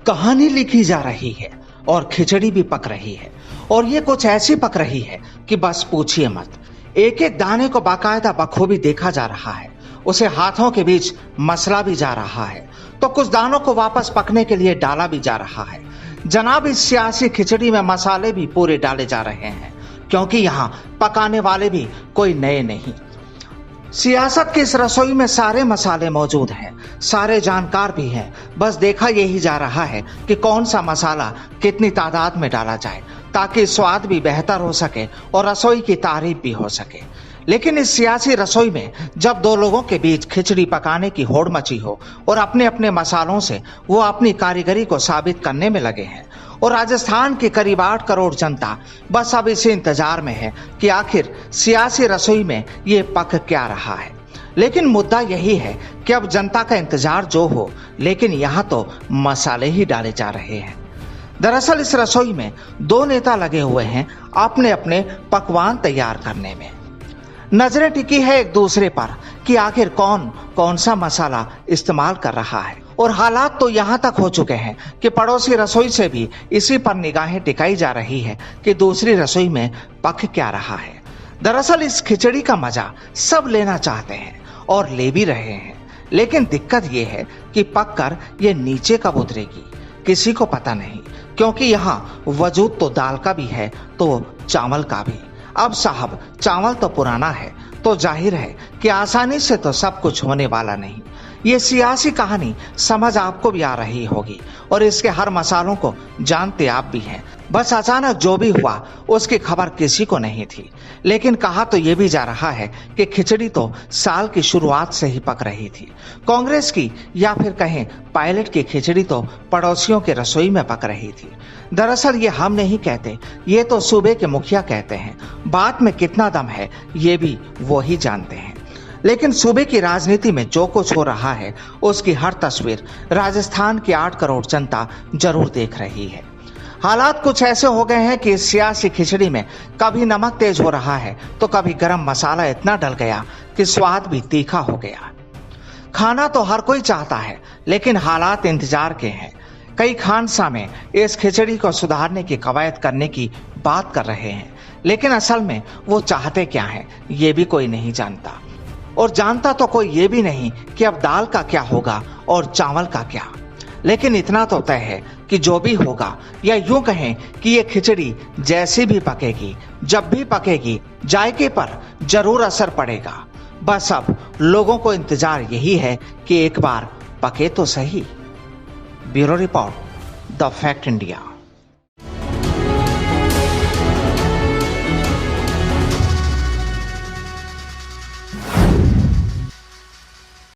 कहानी लिखी जा रही है और खिचड़ी भी पक रही है, और ये कुछ ऐसी पक रही है कि बस पूछिए मत। एक एक दाने को बाकायदा बखूबी देखा जा रहा है, उसे हाथों के बीच मसला भी जा रहा है, तो कुछ दानों को वापस पकने के लिए डाला भी जा रहा है। जनाब, इस सियासी खिचड़ी में मसाले भी पूरे डाले जा रहे हैं, क्योंकि यहाँ पकाने वाले भी कोई नए नहीं। सियासत की इस रसोई में सारे मसाले मौजूद हैं, सारे जानकार भी हैं। बस देखा यही जा रहा है कि कौन सा मसाला कितनी तादाद में डाला जाए, ताकि स्वाद भी बेहतर हो सके और रसोई की तारीफ भी हो सके। लेकिन इस सियासी रसोई में जब दो लोगों के बीच खिचड़ी पकाने की होड़ मची हो और अपने अपने मसालों से वो अपनी कारीगरी को साबित करने में लगे हैं, और राजस्थान की करीब 8 करोड़ जनता बस अब इसी इंतजार में है कि आखिर सियासी रसोई में ये पक क्या रहा है। लेकिन मुद्दा यही है कि अब जनता का इंतजार जो हो, लेकिन यहाँ तो मसाले ही डाले जा रहे हैं। दरअसल इस रसोई में 2 नेता लगे हुए हैं अपने अपने पकवान तैयार करने में। नजरें टिकी है एक दूसरे पर कि आखिर कौन कौन सा मसाला इस्तेमाल कर रहा है, और हालात तो यहाँ तक हो चुके हैं कि पड़ोसी रसोई से भी इसी पर निगाहें टिकाई जा रही है कि दूसरी रसोई में पक क्या रहा है। दरअसल इस खिचड़ी का मजा सब लेना चाहते हैं और ले भी रहे हैं, लेकिन दिक्कत यह है कि पककर ये नीचे कब उतरेगी किसी को पता नहीं, क्योंकि यहाँ वजूद तो दाल का भी है तो चावल का भी। अब साहब, चावल तो पुराना है, तो जाहिर है कि आसानी से तो सब कुछ होने वाला नहीं। ये सियासी कहानी समझ आपको भी आ रही होगी, और इसके हर मसालों को जानते आप भी हैं। बस अचानक जो भी हुआ उसकी खबर किसी को नहीं थी। लेकिन कहा तो ये भी जा रहा है कि खिचड़ी तो साल की शुरुआत से ही पक रही थी। कांग्रेस की या फिर कहें पायलट की खिचड़ी तो पड़ोसियों के रसोई में पक रही थी। दरअसल ये हम नहीं कहते, ये तो सूबे के मुखिया कहते हैं। बात में कितना दम है ये भी वो ही जानते हैं। लेकिन सूबे की राजनीति में जो कुछ हो रहा है उसकी हर तस्वीर राजस्थान की 8 करोड़ जनता जरूर देख रही है। हालात कुछ ऐसे हो गए हैं कि इस सियासी खिचड़ी में कभी नमक तेज हो रहा है तो कभी गरम मसाला इतना डल गया कि स्वाद भी तीखा हो गया। खाना तो हर कोई चाहता है, लेकिन हालात इंतजार के हैं। कई खानसा में इस खिचड़ी को सुधारने की कवायद करने की बात कर रहे हैं, लेकिन असल में वो चाहते क्या हैं ये भी कोई नहीं जानता। और जानता तो कोई ये भी नहीं कि अब दाल का क्या होगा और चावल का क्या। लेकिन इतना तो तय है कि जो भी होगा, या यूं कहें कि ये खिचड़ी जैसी भी पकेगी, जब भी पकेगी, जायके पर जरूर असर पड़ेगा। बस अब लोगों को इंतजार यही है कि एक बार पके तो सही। Bureau report, the fact India.